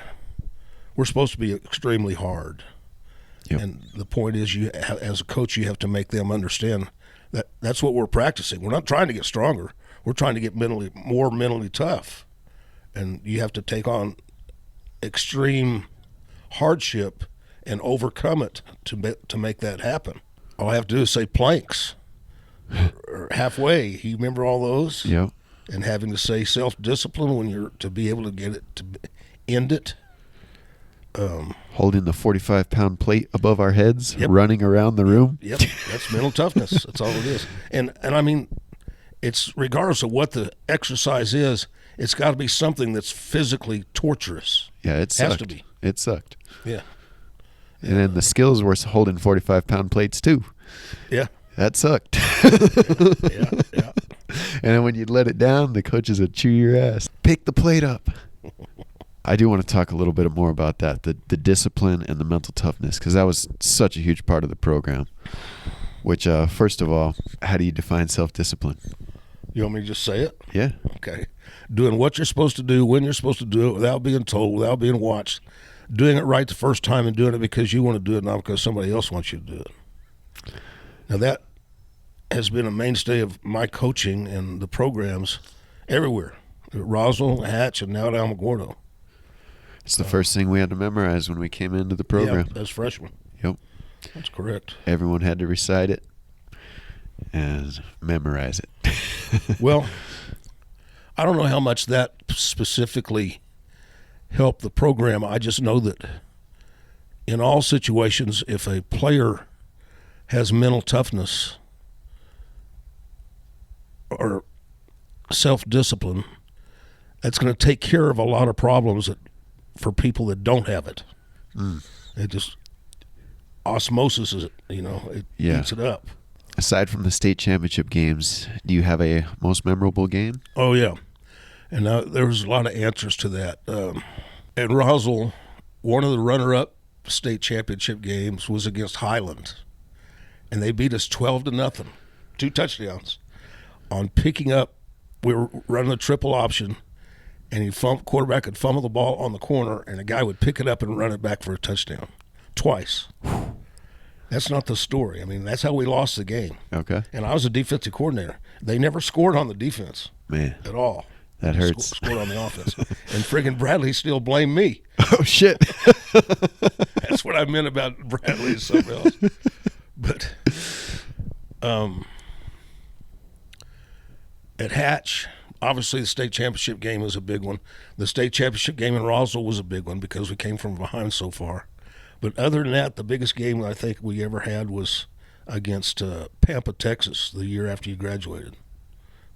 were supposed to be extremely hard. Yep. And the point is, as a coach, you have to make them understand that that's what we're practicing. We're not trying to get stronger. We're trying to get more mentally tough. And you have to take on extreme hardship and overcome it to make that happen. All I have to do is say planks or halfway. You remember all those? Yep. And having to say self-discipline when you're to be able to get it to end it. Holding the 45-pound plate above our heads, Yep. running around the room. Yep, that's mental toughness. That's all it is. And I mean, it's regardless of what the exercise is, it's got to be something that's physically torturous. Yeah, it sucked. Has to be. It sucked. Yeah. And then the skills were holding 45-pound plates too. Yeah. That sucked. Yeah. And then when you'd let it down, the coaches would chew your ass. Pick the plate up. I do want to talk a little bit more about that, the discipline and the mental toughness, because that was such a huge part of the program. Which, first of all, how do you define self-discipline? You want me to just say it? Yeah. Okay. Doing what you're supposed to do, when you're supposed to do it, without being told, without being watched. Doing it right the first time and doing it because you want to do it, not because somebody else wants you to do it. Now, that has been a mainstay of my coaching and the programs everywhere. At Roswell, Hatch, and now at Alamogordo. It's the first thing we had to memorize when we came into the program. Yeah, as freshmen. Yep. That's correct. Everyone had to recite it and memorize it. Well, I don't know how much that specifically helped the program. I just know that in all situations, if a player has mental toughness or self-discipline, that's going to take care of a lot of problems for people that don't have it. It just osmosis it, it eats it up. Aside from the state championship games, do you have a most memorable game? Oh, yeah. And there was a lot of answers to that. At Roswell, one of the runner-up state championship games was against Highland, and they beat us 12-0, 2 touchdowns on picking up. We were running a triple option, and quarterback would fumble the ball on the corner, and a guy would pick it up and run it back for a touchdown twice. That's not the story. I mean, that's how we lost the game. Okay. And I was a defensive coordinator. They never scored on the defense at all. That hurts. Scored on the offense. And friggin' Bradley still blamed me. Oh, shit. That's what I meant about Bradley and something else. But at Hatch, obviously the state championship game was a big one. The state championship game in Roswell was a big one because we came from behind so far. But other than that, the biggest game I think we ever had was against Pampa, Texas, the year after you graduated.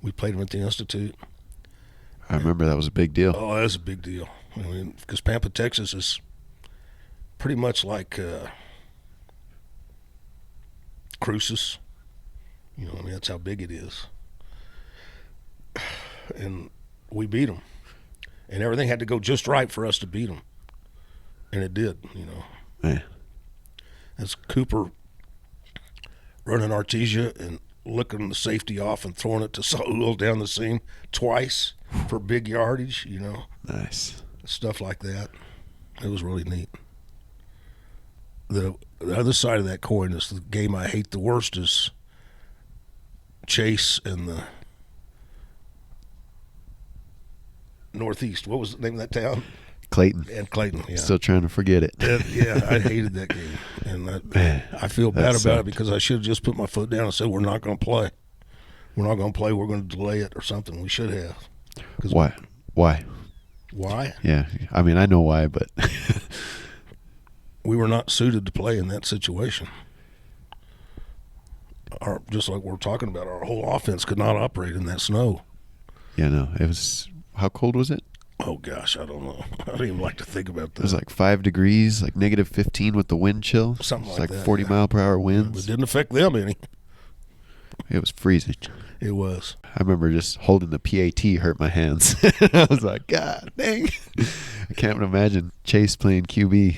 We played them at the Institute. I remember that was a big deal. Oh, that was a big deal. I mean, because Pampa, Texas is pretty much like Cruces. I mean, that's how big it is. And we beat them. And everything had to go just right for us to beat them. And it did, you know. Man. As Cooper running Artesia and licking the safety off and throwing it to Saul down the seam twice for big yardage, you know. Nice. Stuff like that. It was really neat. The other side of that coin is the game I hate the worst is Chase and the Northeast. What was the name of that town? Clayton. And Clayton, yeah. Still trying to forget it. Yeah, I hated that game. And I feel bad about it because I should have just put my foot down and said, we're not going to play. We're not going to play. We're going to delay it or something. We should have. Why? Why? Why? Yeah. I mean, I know why, but we were not suited to play in that situation. Just like we're talking about, our whole offense could not operate in that snow. Yeah, no. It was, how cold was it? Oh, gosh, I don't know. I don't even like to think about that. It was like 5 degrees, like negative 15 with the wind chill. Something like that. Like 40 mile per hour winds. It didn't affect them any. It was freezing. It was. I remember just holding the PAT hurt my hands. I was like, God dang. I can't imagine Chase playing QB.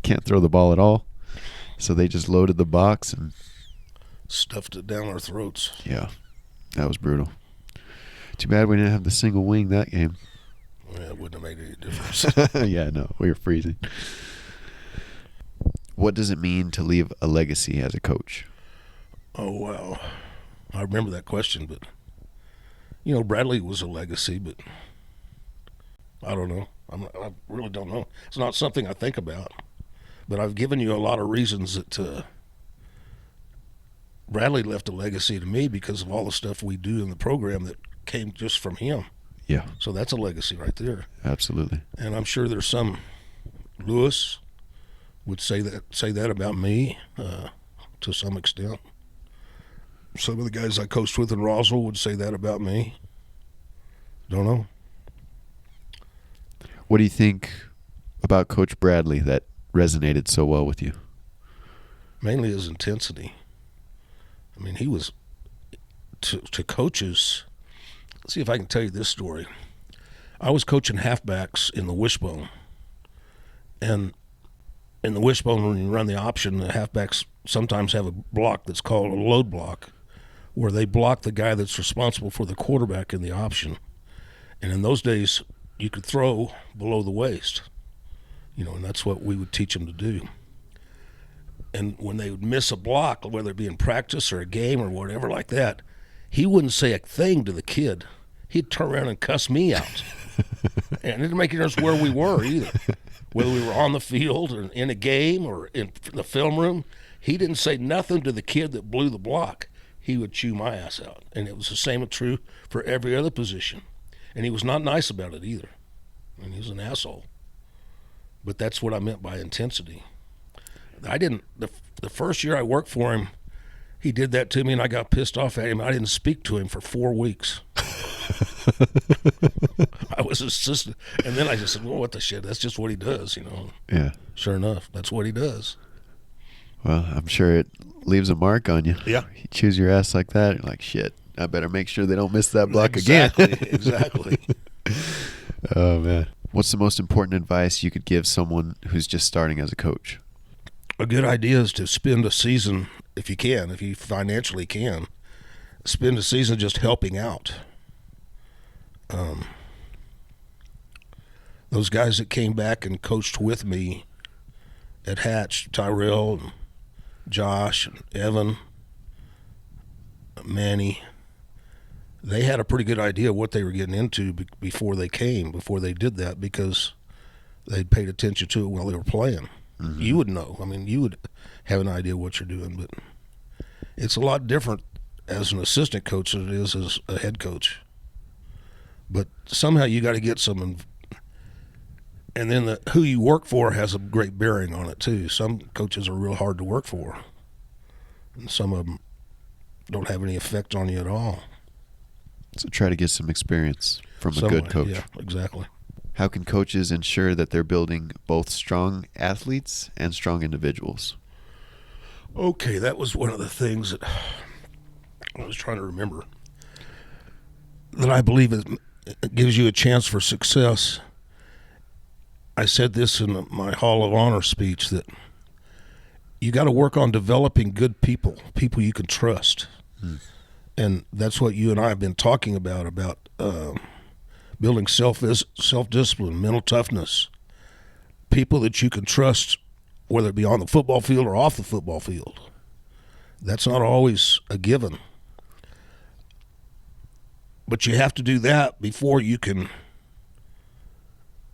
Can't throw the ball at all. So they just loaded the box and stuffed it down our throats. Yeah, that was brutal. Too bad we didn't have the single wing that game. Yeah, it wouldn't have made any difference. Yeah, no, we were freezing. What does it mean to leave a legacy as a coach? Oh, wow. I remember that question, but, you know, Bradley was a legacy, but I don't know. I really don't know. It's not something I think about, but I've given you a lot of reasons that Bradley left a legacy to me because of all the stuff we do in the program that came just from him. Yeah. So that's a legacy right there. Absolutely. And I'm sure there's some. Lewis would say that about me to some extent. Some of the guys I coached with in Roswell would say that about me. Don't know. What do you think about Coach Bradley that resonated so well with you? Mainly his intensity. I mean, he was to coaches. Let's see if I can tell you this story. I was coaching halfbacks in the wishbone. And in the wishbone, when you run the option, the halfbacks sometimes have a block that's called a load block, where they block the guy that's responsible for the quarterback in the option. And in those days, you could throw below the waist, you know, and that's what we would teach them to do. And when they would miss a block, whether it be in practice or a game or whatever like that, he wouldn't say a thing to the kid. He'd turn around and cuss me out. And it didn't make any difference where we were either. Whether we were on the field or in a game or in the film room, he didn't say nothing to the kid that blew the block. He would chew my ass out. And it was the same true for every other position. And he was not nice about it either. I mean, he was an asshole. But that's what I meant by intensity. The first year I worked for him, he did that to me and I got pissed off at him. I didn't speak to him for 4 weeks. I was assistant. And then I just said, well, what the shit? That's just what he does, you know. Yeah. Sure enough, that's what he does. Well, I'm sure it leaves a mark on you. Yeah. You chews your ass like that, you're like, shit, I better make sure they don't miss that block Exactly, again. Exactly. Oh, man. What's the most important advice you could give someone who's just starting as a coach? A good idea is to spend a season, if you financially can, spend a season just helping out. Those guys that came back and coached with me at Hatch, Tyrell, and Josh, and Evan, Manny, they had a pretty good idea of what they were getting into before they did that, because they'd paid attention to it while they were playing. Mm-hmm. You would know. I mean, you would have an idea what you're doing, but it's a lot different as an assistant coach than it is as a head coach. But somehow you got to get some, and then who you work for has a great bearing on it too. Some coaches are real hard to work for, and some of them don't have any effect on you at all. So try to get some experience from a good coach. Yeah, exactly. How can coaches ensure that they're building both strong athletes and strong individuals? Okay, that was one of the things that I was trying to remember, that I believe it gives you a chance for success, I said this in my Hall of Honor speech, that you got to work on developing good people you can trust. And that's what you and I have been talking about building self-discipline, mental toughness, people that you can trust, whether it be on the football field or off the football field. That's not always a given. But you have to do that before you can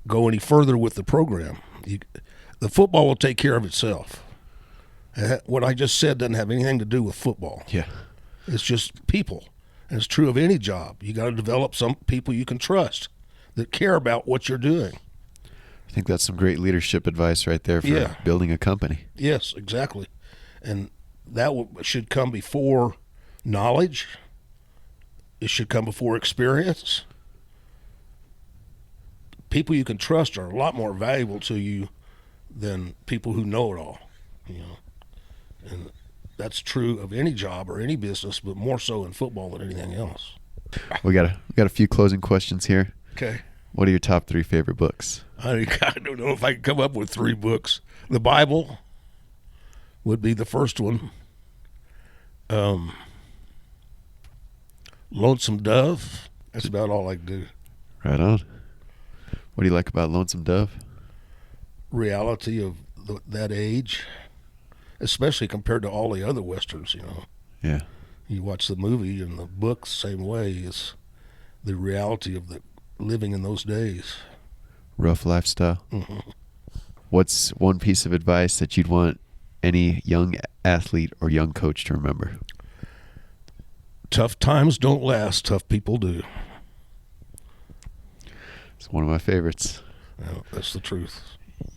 go any further with the program. The football will take care of itself. What I just said doesn't have anything to do with football. Yeah. It's just people. And it's true of any job. You got to develop some people you can trust that care about what you're doing. I think that's some great leadership advice right there for building a company. Yes, exactly. And that should come before knowledge. It should come before experience. People you can trust are a lot more valuable to you than people who know it all. And that's true of any job or any business, but more so in football than anything else. We got a few closing questions here. Okay. What are your top 3 favorite books? I don't know if I can come up with 3 books. The Bible would be the first one. Lonesome Dove. That's about all I can do. Right on. What do you like about Lonesome Dove? Reality of that age, especially compared to all the other Westerns, Yeah. You watch the movie and the book same way. It's the reality of the living in those days. Rough lifestyle. Mm-hmm. What's one piece of advice that you'd want any young athlete or young coach to remember? Tough times don't last. Tough people do. It's one of my favorites. Well, that's the truth.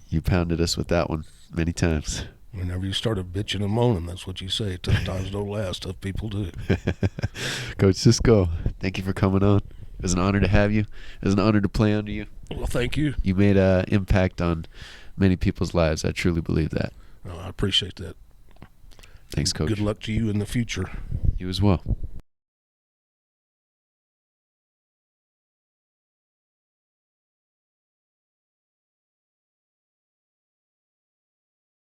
You pounded us with that one many times. Whenever you started bitching and moaning, that's what you say. Tough times don't last. Tough people do. Coach Cisco, thank you for coming on. It was an honor to have you. It was an honor to play under you. Well, thank you. You made an impact on many people's lives. I truly believe that. I appreciate that. Thanks, Coach. Good luck to you in the future. You as well.